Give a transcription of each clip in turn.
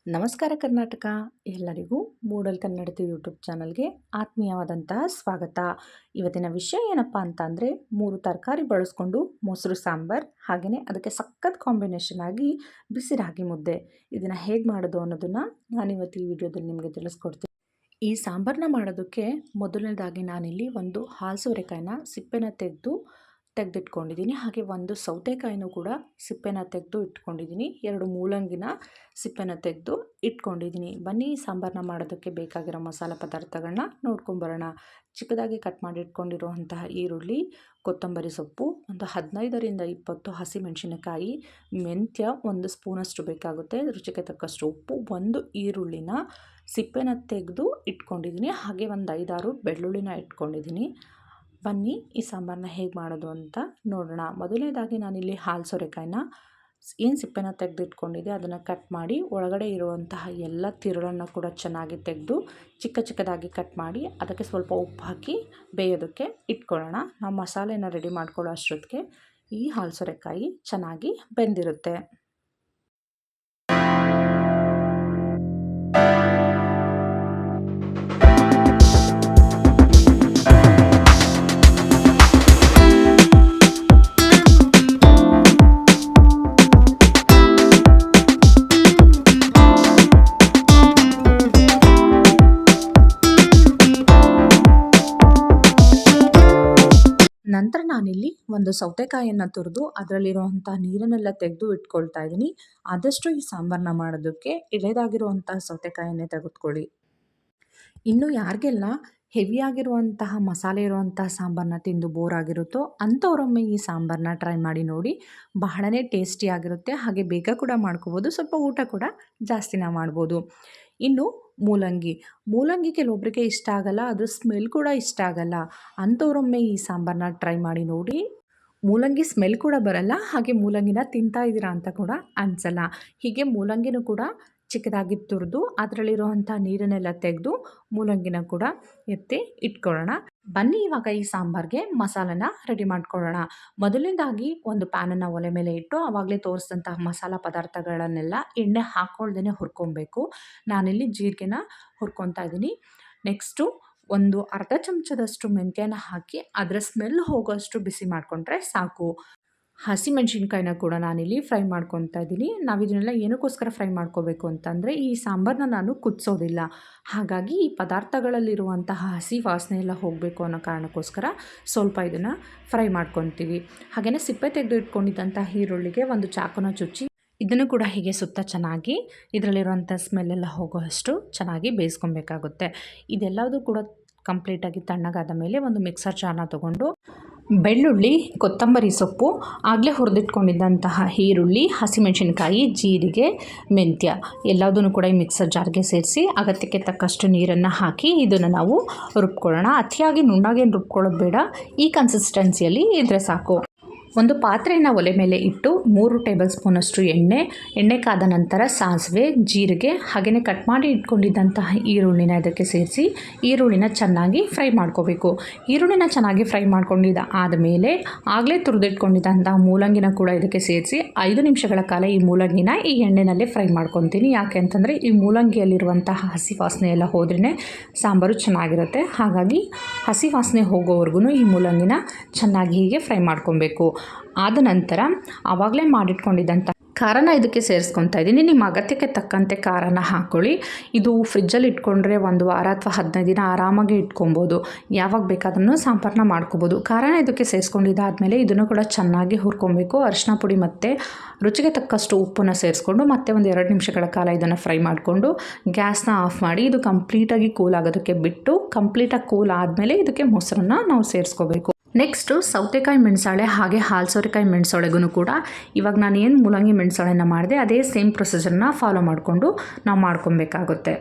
ನಮಸ್ಕಾರ ಕರ್ನಾಟಕ. ಎಲ್ಲರಿಗೂ ಮೂಡಲ್ ಕನ್ನಡತಿ ಯೂಟ್ಯೂಬ್ ಚಾನಲ್ಗೆ ಆತ್ಮೀಯವಾದಂತಹ ಸ್ವಾಗತ. ಇವತ್ತಿನ ವಿಷಯ ಏನಪ್ಪ ಅಂತ ಅಂದರೆ 3 ತರಕಾರಿ ಬಳಸ್ಕೊಂಡು ಮೊಸರು ಸಾಂಬಾರ್, ಹಾಗೆಯೇ ಅದಕ್ಕೆ ಸಖತ್ ಕಾಂಬಿನೇಷನ್ ಆಗಿ ಬಿಸಿ ರಾಗಿ ಮುದ್ದೆ. ಇದನ್ನು ಹೇಗೆ ಮಾಡೋದು ಅನ್ನೋದನ್ನು ನಾನಿವತ್ತು ಈ ವಿಡಿಯೋದಲ್ಲಿ ನಿಮಗೆ ತಿಳಿಸ್ಕೊಡ್ತೀನಿ. ಈ ಸಾಂಬಾರನ್ನ ಮಾಡೋದಕ್ಕೆ ಮೊದಲನೇದಾಗಿ ನಾನಿಲ್ಲಿ ಒಂದು ಹಾಲ್ಸೋರೆಕಾಯಿನ ಸಿಪ್ಪೆನ ತೆಗೆದಿಟ್ಕೊಂಡಿದ್ದೀನಿ. ಹಾಗೆ ಒಂದು ಸೌತೆಕಾಯಿನೂ ಕೂಡ ಸಿಪ್ಪೆನ ತೆಗೆದು ಇಟ್ಕೊಂಡಿದ್ದೀನಿ. 2 ಮೂಲಂಗಿನ ಸಿಪ್ಪೆನ ತೆಗೆದು ಇಟ್ಕೊಂಡಿದ್ದೀನಿ. ಬನ್ನಿ ಈ ಸಾಂಬಾರನ್ನ ಮಾಡೋದಕ್ಕೆ ಬೇಕಾಗಿರೋ ಮಸಾಲೆ ಪದಾರ್ಥಗಳನ್ನ ನೋಡ್ಕೊಂಬರೋಣ. ಚಿಕ್ಕದಾಗಿ ಕಟ್ ಮಾಡಿ ಇಟ್ಕೊಂಡಿರುವಂತಹ ಈರುಳ್ಳಿ, ಕೊತ್ತಂಬರಿ ಸೊಪ್ಪು, ಒಂದು 15ರಿಂದ 20 ಹಸಿಮೆಣಸಿನಕಾಯಿ, ಮೆಂತ್ಯ 1 ಸ್ಪೂನಷ್ಟು ಬೇಕಾಗುತ್ತೆ, ರುಚಿಗೆ ತಕ್ಕಷ್ಟು ಉಪ್ಪು, 1 ಈರುಳ್ಳಿನ ಸಿಪ್ಪೆನ ತೆಗೆದು ಇಟ್ಕೊಂಡಿದ್ದೀನಿ. ಹಾಗೆ ಒಂದು 5-6 ಬೆಳ್ಳುಳ್ಳಿನ ಇಟ್ಕೊಂಡಿದ್ದೀನಿ. ಬನ್ನಿ ಈ ಸಾಂಬಾರನ್ನ ಹೇಗೆ ಮಾಡೋದು ಅಂತ ನೋಡೋಣ. ಮೊದಲನೇದಾಗಿ ನಾನಿಲ್ಲಿ ಹಾಲ್ಸೋರೆಕಾಯಿನ ಏನು ಸಿಪ್ಪೆನ ತೆಗೆದಿಟ್ಕೊಂಡಿದ್ದೆ ಅದನ್ನು ಕಟ್ ಮಾಡಿ ಒಳಗಡೆ ಇರುವಂತಹ ಎಲ್ಲ ತಿರುಳನ್ನು ಕೂಡ ಚೆನ್ನಾಗಿ ತೆಗೆದು ಚಿಕ್ಕದಾಗಿ ಕಟ್ ಮಾಡಿ ಅದಕ್ಕೆ ಸ್ವಲ್ಪ ಉಪ್ಪು ಹಾಕಿ ಬೇಯೋದಕ್ಕೆ ಇಟ್ಕೊಳ್ಳೋಣ. ನಾವು ಮಸಾಲೆನ ರೆಡಿ ಮಾಡ್ಕೊಳ್ಳೋ ಅಷ್ಟೊತ್ತಿಗೆ ಈ ಹಾಲ್ಸೋರೆಕಾಯಿ ಚೆನ್ನಾಗಿ ಬೆಂದಿರುತ್ತೆ. ನಂತರ ನಾನಿಲ್ಲಿ ಒಂದು ಸೌತೆಕಾಯಿಯನ್ನು ತುರಿದು ಅದರಲ್ಲಿರುವಂಥ ನೀರನ್ನೆಲ್ಲ ತೆಗೆದು ಇಟ್ಕೊಳ್ತಾ ಇದ್ದೀನಿ. ಆದಷ್ಟು ಈ ಸಾಂಬಾರನ್ನ ಮಾಡೋದಕ್ಕೆ ಎಳೆದಾಗಿರುವಂತಹ ಸೌತೆಕಾಯಿಯನ್ನೇ ತೆಗೆದುಕೊಳ್ಳಿ. ಇನ್ನು ಯಾರಿಗೆಲ್ಲ ಹೆವಿಯಾಗಿರುವಂತಹ ಮಸಾಲೆ ಇರುವಂತಹ ಸಾಂಬಾರನ್ನ ತಿಂದು ಬೋರ್ ಆಗಿರುತ್ತೋ ಅಂಥವ್ರೊಮ್ಮೆ ಈ ಸಾಂಬಾರನ್ನ ಟ್ರೈ ಮಾಡಿ ನೋಡಿ. ಬಹಳನೇ ಟೇಸ್ಟಿಯಾಗಿರುತ್ತೆ. ಹಾಗೆ ಬೇಗ ಕೂಡ ಮಾಡ್ಕೋಬೋದು, ಸ್ವಲ್ಪ ಊಟ ಕೂಡ ಜಾಸ್ತಿನ ಮಾಡ್ಬೋದು. ಇನ್ನು ಮೂಲಂಗಿ ಕೆಲವೊಬ್ಬರಿಗೆ ಇಷ್ಟ ಆಗಲ್ಲ, ಅದು ಸ್ಮೆಲ್ ಕೂಡ ಇಷ್ಟ ಆಗಲ್ಲ. ಅಂಥವ್ರೊಮ್ಮೆ ಈ ಸಾಂಬಾರನ್ನ ಟ್ರೈ ಮಾಡಿ ನೋಡಿ. ಮೂಲಂಗಿ ಸ್ಮೆಲ್ ಕೂಡ ಬರಲ್ಲ, ಹಾಗೆ ಮೂಲಂಗಿನ ತಿಂತಾ ಇದ್ದೀರಾ ಅಂತ ಕೂಡ ಅನಿಸಲ್ಲ. ಹೀಗೆ ಮೂಲಂಗಿನೂ ಕೂಡ ಚಿಕ್ಕದಾಗಿ ತುರಿದು ಅದರಲ್ಲಿರುವಂಥ ನೀರನ್ನೆಲ್ಲ ತೆಗೆದು ಮೂಲಂಗಿನ ಕೂಡ ಎತ್ತಿ ಇಟ್ಕೊಳ್ಳೋಣ. ಬನ್ನಿ ಇವಾಗ ಈ ಸಾಂಬಾರಿಗೆ ಮಸಾಲನ ರೆಡಿ ಮಾಡ್ಕೊಳ್ಳೋಣ. ಮೊದಲನೇದಾಗಿ ಒಂದು ಪ್ಯಾನನ್ನು ಒಲೆ ಮೇಲೆ ಇಟ್ಟು ಆವಾಗಲೇ ತೋರಿಸಿದಂತಹ ಮಸಾಲ ಪದಾರ್ಥಗಳನ್ನೆಲ್ಲ ಎಣ್ಣೆ ಹಾಕ್ಕೊಳ್ದೇ ಹುರ್ಕೊಬೇಕು. ನಾನಿಲ್ಲಿ ಜೀರಿಗೆನ ಹುರ್ಕೊತಾ ಇದ್ದೀನಿ. ನೆಕ್ಸ್ಟು ಒಂದು ಅರ್ಧ ಚಮಚದಷ್ಟು ಮೆಂತ್ಯನ ಹಾಕಿ ಅದರ ಸ್ಮೆಲ್ ಹೋಗೋಷ್ಟು ಬಿಸಿ ಮಾಡಿಕೊಂಡ್ರೆ ಸಾಕು. ಹಸಿಮೆಣಸಿನ್ಕಾಯಿನ ಕೂಡ ನಾನಿಲ್ಲಿ ಫ್ರೈ ಮಾಡ್ಕೊತಾ ಇದ್ದೀನಿ. ನಾವು ಇದನ್ನೆಲ್ಲ ಏನಕ್ಕೋಸ್ಕರ ಫ್ರೈ ಮಾಡ್ಕೋಬೇಕು ಅಂತಂದರೆ ಈ ಸಾಂಬಾರನ್ನ ನಾನು ಕುದಿಸೋದಿಲ್ಲ. ಹಾಗಾಗಿ ಈ ಪದಾರ್ಥಗಳಲ್ಲಿರುವಂತಹ ಹಸಿ ವಾಸನೆ ಎಲ್ಲ ಹೋಗಬೇಕು ಅನ್ನೋ ಕಾರಣಕ್ಕೋಸ್ಕರ ಸ್ವಲ್ಪ ಇದನ್ನು ಫ್ರೈ ಮಾಡ್ಕೊತೀವಿ. ಹಾಗೆಯೇ ಸಿಪ್ಪೆ ತೆಗೆದು ಇಟ್ಕೊಂಡಿದ್ದಂಥ ಈರುಳ್ಳಿಗೆ ಒಂದು ಚಾಕುನ ಚುಚ್ಚಿ ಇದನ್ನು ಕೂಡ ಹೀಗೆ ಸುತ್ತ ಚೆನ್ನಾಗಿ ಇದರಲ್ಲಿರುವಂಥ ಸ್ಮೆಲ್ಲೆಲ್ಲ ಹೋಗೋಷ್ಟು ಚೆನ್ನಾಗಿ ಬೇಯಿಸ್ಕೊಬೇಕಾಗುತ್ತೆ. ಇದೆಲ್ಲದೂ ಕೂಡ ಕಂಪ್ಲೀಟಾಗಿ ತಣ್ಣಗಾದ ಮೇಲೆ ಒಂದು ಮಿಕ್ಸರ್ ಜಾರ್ನ ತೊಗೊಂಡು ಬೆಳ್ಳುಳ್ಳಿ, ಕೊತ್ತಂಬರಿ ಸೊಪ್ಪು, ಆಗಲೇ ಹುರಿದಿಟ್ಕೊಂಡಿದ್ದಂತಹ ಈರುಳ್ಳಿ, ಹಸಿಮೆಣಸಿನ್ಕಾಯಿ, ಜೀರಿಗೆ, ಮೆಂತ್ಯ ಎಲ್ಲದನ್ನು ಕೂಡ ಈ ಮಿಕ್ಸರ್ ಜಾರ್ಗೆ ಸೇರಿಸಿ ಅಗತ್ಯಕ್ಕೆ ತಕ್ಕಷ್ಟು ನೀರನ್ನು ಹಾಕಿ ಇದನ್ನು ನಾವು ರುಬ್ಕೊಳ್ಳೋಣ. ಅತಿಯಾಗಿ ನುಣ್ಣಗೇನು ರುಬ್ಕೊಳ್ಳೋದು ಬೇಡ, ಈ ಕನ್ಸಿಸ್ಟೆನ್ಸಿಯಲ್ಲಿ ಇದ್ದರೆ ಸಾಕು. ಒಂದು ಪಾತ್ರೆಯನ್ನು ಒಲೆ ಮೇಲೆ ಇಟ್ಟು 3 ಟೇಬಲ್ ಸ್ಪೂನಷ್ಟು ಎಣ್ಣೆ ಕಾದ ನಂತರ ಸಾಸಿವೆ, ಜೀರಿಗೆ, ಹಾಗೆಯೇ ಕಟ್ ಮಾಡಿ ಇಟ್ಕೊಂಡಿದ್ದಂತಹ ಈರುಳ್ಳಿನ ಇದಕ್ಕೆ ಸೇರಿಸಿ ಈರುಳ್ಳಿನ ಚೆನ್ನಾಗಿ ಫ್ರೈ ಮಾಡ್ಕೋಬೇಕು. ಈರುಳ್ಳಿನ ಚೆನ್ನಾಗಿ ಫ್ರೈ ಮಾಡ್ಕೊಂಡಿದ್ದ ಆದಮೇಲೆ ಆಗಲೇ ತುರಿದಿಟ್ಕೊಂಡಿದ್ದಂತಹ ಮೂಲಂಗಿನ ಕೂಡ ಇದಕ್ಕೆ ಸೇರಿಸಿ 5 ನಿಮಿಷಗಳ ಕಾಲ ಈ ಮೂಲಂಗಿನ ಈ ಎಣ್ಣೆನಲ್ಲೇ ಫ್ರೈ ಮಾಡ್ಕೊತೀನಿ. ಯಾಕೆ ಅಂತಂದರೆ ಈ ಮೂಲಂಗಿಯಲ್ಲಿರುವಂತಹ ಹಸಿ ವಾಸನೆ ಎಲ್ಲ ಹೋದ್ರೇ ಸಾಂಬಾರು ಚೆನ್ನಾಗಿರುತ್ತೆ. ಹಾಗಾಗಿ ಹಸಿ ವಾಸನೆ ಹೋಗೋವರೆಗೂ ಈ ಮೂಲಂಗಿನ ಚೆನ್ನಾಗಿ ಹೀಗೆ ಫ್ರೈ ಮಾಡ್ಕೊಬೇಕು. ಆದ ನಂತರ ಆವಾಗಲೇ ಮಾಡಿಟ್ಕೊಂಡಿದ್ದಂಥ ಖಾರನ ಇದಕ್ಕೆ ಸೇರಿಸ್ಕೊತಾ ಇದ್ದೀನಿ. ನಿಮ್ಮ ಅಗತ್ಯಕ್ಕೆ ತಕ್ಕಂತೆ ಖಾರನ ಹಾಕ್ಕೊಳ್ಳಿ. ಇದು ಫ್ರಿಜ್ಜಲ್ಲಿ ಇಟ್ಕೊಂಡ್ರೆ 1 ವಾರ ಅಥವಾ 15 ದಿನ ಆರಾಮಾಗಿ ಇಟ್ಕೊಬೋದು. ಯಾವಾಗ ಬೇಕಾದ್ರೂ ಸಾಂಬಾರನ್ನ ಮಾಡ್ಕೋಬೋದು. ಖಾರನ ಇದಕ್ಕೆ ಸೇರಿಸ್ಕೊಂಡಿದ್ದಾದಮೇಲೆ ಇದನ್ನು ಕೂಡ ಚೆನ್ನಾಗಿ ಹುರ್ಕೊಬೇಕು. ಅರಿಶಿನ ಪುಡಿ ಮತ್ತು ರುಚಿಗೆ ತಕ್ಕಷ್ಟು ಉಪ್ಪನ್ನು ಸೇರಿಸ್ಕೊಂಡು ಮತ್ತೆ ಒಂದು 2 ನಿಮಿಷಗಳ ಕಾಲ ಇದನ್ನು ಫ್ರೈ ಮಾಡಿಕೊಂಡು ಗ್ಯಾಸ್ನ ಆಫ್ ಮಾಡಿ ಇದು ಕಂಪ್ಲೀಟಾಗಿ ಕೂಲ್ ಆಗೋದಕ್ಕೆ ಬಿಟ್ಟು ಕಂಪ್ಲೀಟಾಗಿ ಕೂಲ್ ಆದಮೇಲೆ ಇದಕ್ಕೆ ಮೊಸರನ್ನ ನಾವು ಸೇರಿಸ್ಕೋಬೇಕು. ನೆಕ್ಸ್ಟು ಸೌತೆಕಾಯಿ ಮೆಣಸಾಳೆ ಹಾಗೆ ಹಾಲ್ಸೋರೆಕಾಯಿ ಮೆಣಸಾಳೆಗೂ ಕೂಡ ಇವಾಗ ನಾನು ಏನು ಮೂಲಂಗಿ ಮೆಣಸಾಳೆನ ಮಾಡಿದೆ ಅದೇ ಸೇಮ್ ಪ್ರೊಸೀಜರ್ನ ಫಾಲೋ ಮಾಡಿಕೊಂಡು ನಾವು ಮಾಡ್ಕೊಬೇಕಾಗುತ್ತೆ.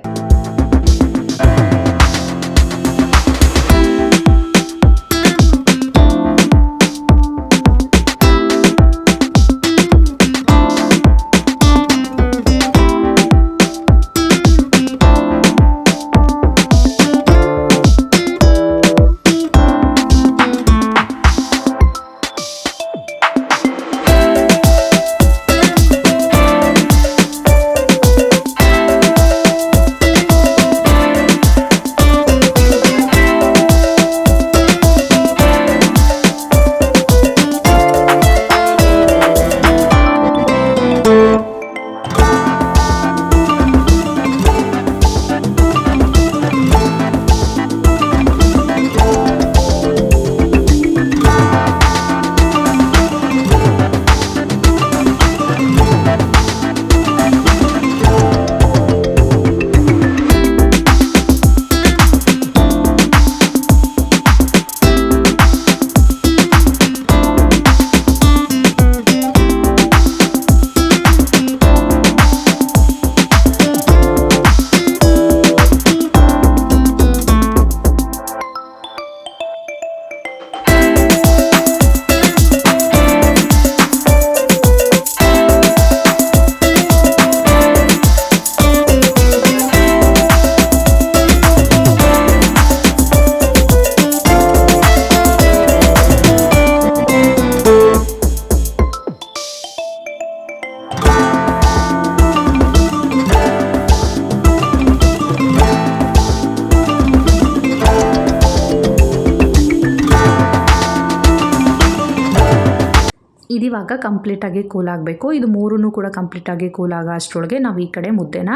ಇವಾಗ ಕಂಪ್ಲೀಟಾಗಿ ಕೂಲ್ ಆಗಬೇಕು. ಇದು ಮೂರೂ ಕೂಡ ಕಂಪ್ಲೀಟಾಗಿ ಕೂಲ್ ಆಗೋ ಅಷ್ಟರೊಳಗೆ ನಾವು ಈ ಕಡೆ ಮುದ್ದೆನ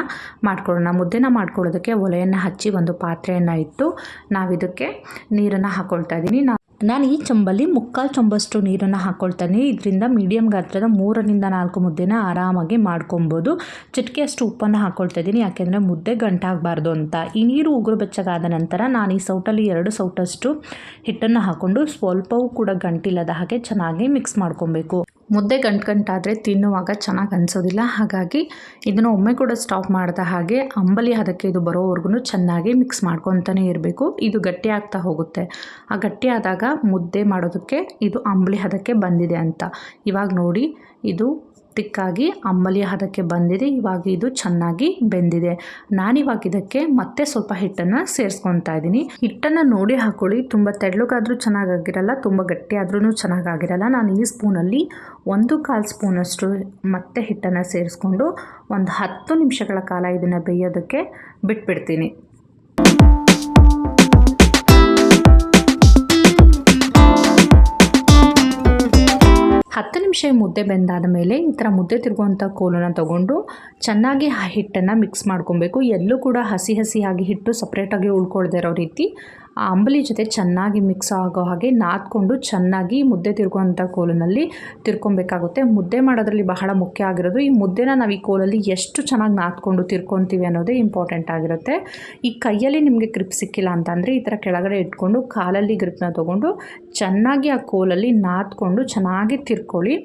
ಮಾಡ್ಕೊಳ್ಳೋಣ. ಮುದ್ದೆನ ಮಾಡ್ಕೊಳ್ಳೋದಕ್ಕೆ ಒಲೆಯನ್ನು ಹಚ್ಚಿ ಒಂದು ಪಾತ್ರೆಯನ್ನು ಇಟ್ಟು ನಾವಿದಕ್ಕೆ ನೀರನ್ನು ಹಾಕ್ಕೊಳ್ತಾ ಇದ್ದೀನಿ. ನಾನು ಈ ಚಂಬಲ್ಲಿ 3/4 ಚಮಚಷ್ಟು ನೀರನ್ನು ಹಾಕ್ಕೊಳ್ತಾ ಇದ್ದೀನಿ. ಇದರಿಂದ ಮೀಡಿಯಮ್ ಗಾತ್ರದ 3ರಿಂದ 4 ಮುದ್ದೆನ ಆರಾಮಾಗಿ ಮಾಡ್ಕೊಬೋದು. ಚಿಟಿಕೆಯಷ್ಟು ಉಪ್ಪನ್ನು ಹಾಕ್ಕೊಳ್ತಾ ಇದ್ದೀನಿ, ಯಾಕೆಂದರೆ ಮುದ್ದೆ ಗಂಟಾಗಬಾರ್ದು ಅಂತ. ಈ ನೀರು ಉಗುರು ಬೆಚ್ಚಗಾದ ನಂತರ ನಾನು ಈ ಸೌಟಲ್ಲಿ 2 ಸೌಟಷ್ಟು ಹಿಟ್ಟನ್ನು ಹಾಕ್ಕೊಂಡು ಸ್ವಲ್ಪವೂ ಕೂಡ ಗಂಟಿಲ್ಲದ ಹಾಗೆ ಚೆನ್ನಾಗಿ ಮಿಕ್ಸ್ ಮಾಡ್ಕೊಬೇಕು. ಮುದ್ದೆ ಗಂಟಾದರೆ ತಿನ್ನುವಾಗ ಚೆನ್ನಾಗಿ ಅನಿಸೋದಿಲ್ಲ. ಹಾಗಾಗಿ ಇದನ್ನು ಒಮ್ಮೆ ಕೂಡ ಸ್ಟಾಪ್ ಮಾಡಿದ ಹಾಗೆ ಅಂಬಲಿ ಹದಕ್ಕೆ ಇದು ಬರೋವರೆಗೂ ಚೆನ್ನಾಗಿ ಮಿಕ್ಸ್ ಮಾಡ್ಕೊತಾನೆ ಇರಬೇಕು. ಇದು ಗಟ್ಟಿ ಆಗ್ತಾ ಹೋಗುತ್ತೆ. ಆ ಗಟ್ಟಿ ಆದಾಗ ಮುದ್ದೆ ಮಾಡೋದಕ್ಕೆ ಇದು ಅಂಬಲಿ ಹದಕ್ಕೆ ಬಂದಿದೆ ಅಂತ. ಇವಾಗ ನೋಡಿ, ಇದು ತಿಕ್ಕಾಗಿ ಅಂಬಲಿ ಹದಕ್ಕೆ ಬಂದಿದೆ. ಇವಾಗ ಇದು ಚೆನ್ನಾಗಿ ಬೆಂದಿದೆ. ನಾನಿವಾಗ ಇದಕ್ಕೆ ಮತ್ತೆ ಸ್ವಲ್ಪ ಹಿಟ್ಟನ್ನು ಸೇರಿಸ್ಕೊತಾ ಇದ್ದೀನಿ. ಹಿಟ್ಟನ್ನು ನೋಡಿ ಹಾಕೊಳ್ಳಿ. ತುಂಬ ತೆಳ್ಳಗಾದರೂ ಚೆನ್ನಾಗಾಗಿರಲ್ಲ, ತುಂಬ ಗಟ್ಟಿ ಆದ್ರೂ ಚೆನ್ನಾಗಾಗಿರಲ್ಲ. ನಾನು ಈ ಸ್ಪೂನಲ್ಲಿ 1/4 ಸ್ಪೂನಷ್ಟು ಮತ್ತೆ ಹಿಟ್ಟನ್ನು ಸೇರಿಸ್ಕೊಂಡು ಒಂದು 10 ನಿಮಿಷಗಳ ಕಾಲ ಇದನ್ನು ಬೇಯೋದಕ್ಕೆ ಬಿಟ್ಬಿಡ್ತೀನಿ. 10 ನಿಮಿಷ ಮುದ್ದೆ ಬೆಂದಾದ ಮೇಲೆ ಈ ಥರ ಮುದ್ದೆ ತಿರುಗುವಂಥ ಕೋಲನ್ನು ತೊಗೊಂಡು ಚೆನ್ನಾಗಿ ಹಿಟ್ಟನ್ನು ಮಿಕ್ಸ್ ಮಾಡ್ಕೊಬೇಕು. ಎಲ್ಲೂ ಕೂಡ ಹಸಿಯಾಗಿ ಹಿಟ್ಟು ಸಪ್ರೇಟಾಗಿ ಉಳ್ಕೊಳ್ದೇ ಇರೋ ರೀತಿ ಆ ಅಂಬಲಿ ಜೊತೆ ಚೆನ್ನಾಗಿ ಮಿಕ್ಸ್ ಆಗೋ ಹಾಗೆ ನಾದ್ಕೊಂಡು ಚೆನ್ನಾಗಿ ಮುದ್ದೆ ತಿರುಗುವಂಥ ಕೋಲಿನಲ್ಲಿ ತಿರ್ಕೊಬೇಕಾಗುತ್ತೆ. ಮುದ್ದೆ ಮಾಡೋದ್ರಲ್ಲಿ ಬಹಳ ಮುಖ್ಯ ಆಗಿರೋದು ಈ ಮುದ್ದೆನ ನಾವು ಈ ಕೋಲಲ್ಲಿ ಎಷ್ಟು ಚೆನ್ನಾಗಿ ನಾದ್ಕೊಂಡು ತಿರ್ಕೊತೀವಿ ಅನ್ನೋದೇ ಇಂಪಾರ್ಟೆಂಟ್ ಆಗಿರುತ್ತೆ. ಈ ಕೈಯಲ್ಲಿ ನಿಮಗೆ ಗ್ರಿಪ್ ಸಿಕ್ಕಿಲ್ಲ ಅಂತಂದರೆ ಈ ಥರ ಕೆಳಗಡೆ ಇಟ್ಕೊಂಡು ಕಾಲಲ್ಲಿ ಗ್ರಿಪ್ನ ತೊಗೊಂಡು ಚೆನ್ನಾಗಿ ಆ ಕೋಲಲ್ಲಿ ನಾದ್ಕೊಂಡು ಚೆನ್ನಾಗಿ ತಿರ್ಕೊಳ್ಳಿ.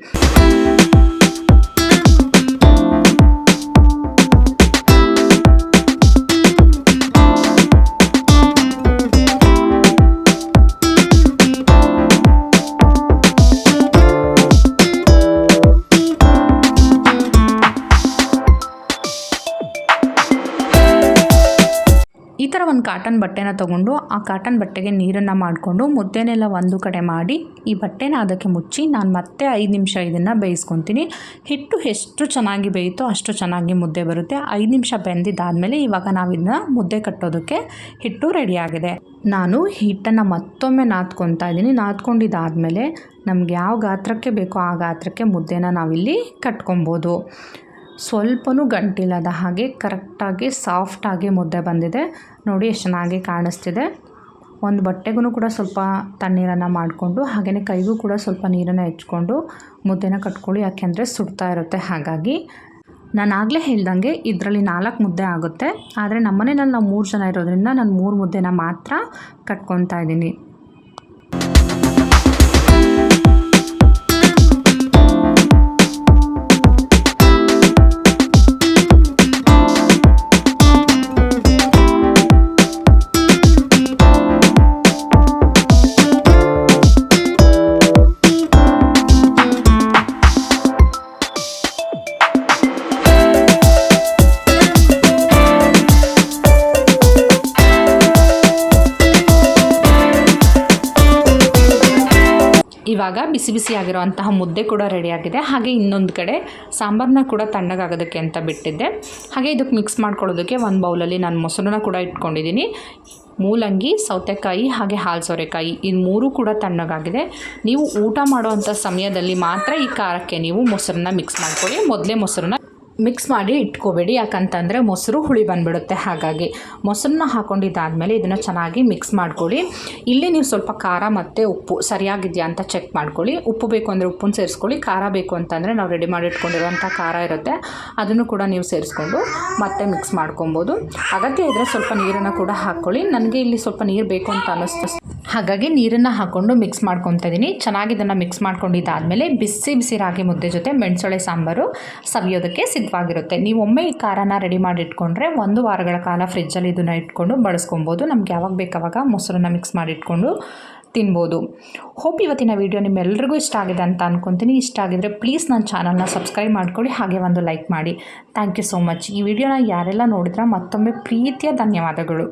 ಈ ಥರ ಒಂದು ಕಾಟನ್ ಬಟ್ಟೆನ ತೊಗೊಂಡು ಆ ಕಾಟನ್ ಬಟ್ಟೆಗೆ ನೀರನ್ನು ಮಾಡಿಕೊಂಡು ಮುದ್ದೆನೆಲ್ಲ ಒಂದು ಕಡೆ ಮಾಡಿ ಈ ಬಟ್ಟೆನ ಅದಕ್ಕೆ ಮುಚ್ಚಿ ನಾನು ಮತ್ತೆ 5 ನಿಮಿಷ ಇದನ್ನು ಬೇಯಿಸ್ಕೊತೀನಿ. ಹಿಟ್ಟು ಎಷ್ಟು ಚೆನ್ನಾಗಿ ಬೇಯುತ್ತೋ ಅಷ್ಟು ಚೆನ್ನಾಗಿ ಮುದ್ದೆ ಬರುತ್ತೆ. 5 ನಿಮಿಷ ಬೆಂದಿದ್ದಾದಮೇಲೆ ಇವಾಗ ನಾವಿದನ್ನ ಮುದ್ದೆ ಕಟ್ಟೋದಕ್ಕೆ ಹಿಟ್ಟು ರೆಡಿಯಾಗಿದೆ. ನಾನು ಹಿಟ್ಟನ್ನು ಮತ್ತೊಮ್ಮೆ ನಾದ್ಕೊತಾ ಇದ್ದೀನಿ. ನಾದ್ಕೊಂಡಿದ್ದಾದಮೇಲೆ ನಮ್ಗೆ ಯಾವ ಗಾತ್ರಕ್ಕೆ ಬೇಕೋ ಆ ಗಾತ್ರಕ್ಕೆ ಮುದ್ದೆನ ನಾವಿಲ್ಲಿ ಕಟ್ಕೊಬೋದು. ಸ್ವಲ್ಪನೂ ಗಂಟಿಲ್ಲದ ಹಾಗೆ ಕರೆಕ್ಟಾಗಿ ಸಾಫ್ಟಾಗಿ ಮುದ್ದೆ ಬಂದಿದೆ. ನೋಡಿ ಎಷ್ಟು ಚೆನ್ನಾಗಿ ಕಾಣಿಸ್ತಿದೆ. ಒಂದು ಬಟ್ಟೆಗೂ ಕೂಡ ಸ್ವಲ್ಪ ತಣ್ಣೀರನ್ನು ಮಾಡಿಕೊಂಡು ಹಾಗೆಯೇ ಕೈಗೂ ಕೂಡ ಸ್ವಲ್ಪ ನೀರನ್ನು ಹೆಚ್ಕೊಂಡು ಮುದ್ದೆನ ಕಟ್ಕೊಳ್ಳಿ, ಯಾಕೆಂದರೆ ಸುಡ್ತಾ ಇರುತ್ತೆ. ಹಾಗಾಗಿ ನಾನು ಆಗಲೇ ಹೇಳ್ದಂಗೆ ಇದರಲ್ಲಿ 4 ಮುದ್ದೆ ಆಗುತ್ತೆ. ಆದರೆ ನಮ್ಮ ಮನೆಯಲ್ಲಿ ನಾವು 3 ಜನ ಇರೋದ್ರಿಂದ ನಾನು 3 ಮುದ್ದೆನ ಮಾತ್ರ ಕಟ್ಕೊತಾ ಇದ್ದೀನಿ. ಇವಾಗ ಬಿಸಿ ಬಿಸಿಯಾಗಿರುವಂತಹ ಮುದ್ದೆ ಕೂಡ ರೆಡಿಯಾಗಿದೆ. ಹಾಗೆ ಇನ್ನೊಂದು ಕಡೆ ಸಾಂಬಾರನ್ನ ಕೂಡ ತಣ್ಣಗಾಗೋದಕ್ಕೆ ಅಂತ ಬಿಟ್ಟಿದ್ದೆ. ಹಾಗೆ ಇದಕ್ಕೆ ಮಿಕ್ಸ್ ಮಾಡ್ಕೊಳ್ಳೋದಕ್ಕೆ ಒಂದು ಬೌಲಲ್ಲಿ ನಾನು ಮೊಸರನ್ನ ಕೂಡ ಇಟ್ಕೊಂಡಿದ್ದೀನಿ. ಮೂಲಂಗಿ, ಸೌತೆಕಾಯಿ ಹಾಗೆ ಹಾಲು ಸೋರೆಕಾಯಿ ಈ 3 ಕೂಡ ತಣ್ಣಗಾಗಿದೆ. ನೀವು ಊಟ ಮಾಡುವಂಥ ಸಮಯದಲ್ಲಿ ಮಾತ್ರ ಈ ಖಾರಕ್ಕೆ ನೀವು ಮೊಸರನ್ನ ಮಿಕ್ಸ್ ಮಾಡ್ಕೊಳ್ಳಿ. ಮೊದಲೇ ಮೊಸರನ್ನ ಮಿಕ್ಸ್ ಮಾಡಿ ಇಟ್ಕೋಬೇಡಿ, ಯಾಕಂತಂದರೆ ಮೊಸರು ಹುಳಿ ಬಂದುಬಿಡುತ್ತೆ. ಹಾಗಾಗಿ ಮೊಸರನ್ನ ಹಾಕ್ಕೊಂಡಿದ್ದಾದಮೇಲೆ ಇದನ್ನು ಚೆನ್ನಾಗಿ ಮಿಕ್ಸ್ ಮಾಡ್ಕೊಳ್ಳಿ. ಇಲ್ಲಿ ನೀವು ಸ್ವಲ್ಪ ಖಾರ ಮತ್ತು ಉಪ್ಪು ಸರಿಯಾಗಿದೆಯಾ ಅಂತ ಚೆಕ್ ಮಾಡ್ಕೊಳ್ಳಿ. ಉಪ್ಪು ಬೇಕು ಅಂದರೆ ಉಪ್ಪನ್ನು ಸೇರಿಸ್ಕೊಳ್ಳಿ. ಖಾರ ಬೇಕು ಅಂತಂದರೆ ನಾವು ರೆಡಿ ಮಾಡಿ ಇಟ್ಕೊಂಡಿರುವಂಥ ಖಾರ ಇರುತ್ತೆ, ಅದನ್ನು ಕೂಡ ನೀವು ಸೇರಿಸ್ಕೊಂಡು ಮತ್ತೆ ಮಿಕ್ಸ್ ಮಾಡ್ಕೊಬೋದು. ಅಗತ್ಯ ಇದ್ದರೆ ಸ್ವಲ್ಪ ನೀರನ್ನು ಕೂಡ ಹಾಕ್ಕೊಳ್ಳಿ. ನನಗೆ ಇಲ್ಲಿ ಸ್ವಲ್ಪ ನೀರು ಬೇಕು ಅಂತ ಅನ್ನಿಸ್ತು, ಹಾಗಾಗಿ ನೀರನ್ನು ಹಾಕ್ಕೊಂಡು ಮಿಕ್ಸ್ ಮಾಡ್ಕೊತಾ ಇದ್ದೀನಿ. ಚೆನ್ನಾಗಿ ಇದನ್ನು ಮಿಕ್ಸ್ ಮಾಡ್ಕೊಂಡಿದ್ದಾದಮೇಲೆ ಬಿಸಿ ಬಿಸಿ ರಾಗಿ ಮುದ್ದೆ ಜೊತೆ ಮೆಣಸೊಳೆ ಸಾಂಬಾರು ಸವಿಯೋದಕ್ಕೆ ಸಿದ್ಧವಾಗಿರುತ್ತೆ. ನೀವು ಒಮ್ಮೆ ಈ ಖಾರನ ರೆಡಿ ಮಾಡಿ ಇಟ್ಕೊಂಡ್ರೆ 1 ವಾರಗಳ ಕಾಲ ಫ್ರಿಜ್ಜಲ್ಲಿ ಇದನ್ನು ಇಟ್ಕೊಂಡು ಬಳಸ್ಕೊಬೋದು. ನಮ್ಗೆ ಯಾವಾಗ ಬೇಕಾವಾಗ ಮೊಸರನ್ನ ಮಿಕ್ಸ್ ಮಾಡಿ ಇಟ್ಕೊಂಡು ತಿನ್ಬೋದು. ಹೋಪ್ ಇವತ್ತಿನ ವಿಡಿಯೋ ನಿಮ್ಮೆಲ್ಲರಿಗೂ ಇಷ್ಟ ಆಗಿದೆ ಅಂತ ಅಂದ್ಕೊತೀನಿ. ಇಷ್ಟ ಆಗಿದ್ರೆ ಪ್ಲೀಸ್ ನನ್ನ ಚಾನಲ್ನ ಸಬ್ಸ್ಕ್ರೈಬ್ ಮಾಡ್ಕೊಳ್ಳಿ, ಹಾಗೆ ಒಂದು ಲೈಕ್ ಮಾಡಿ. Thank you so much. ಈ ವಿಡಿಯೋನ ಯಾರೆಲ್ಲ ನೋಡಿದ್ರೆ ಮತ್ತೊಮ್ಮೆ ಪ್ರೀತಿಯ ಧನ್ಯವಾದಗಳು.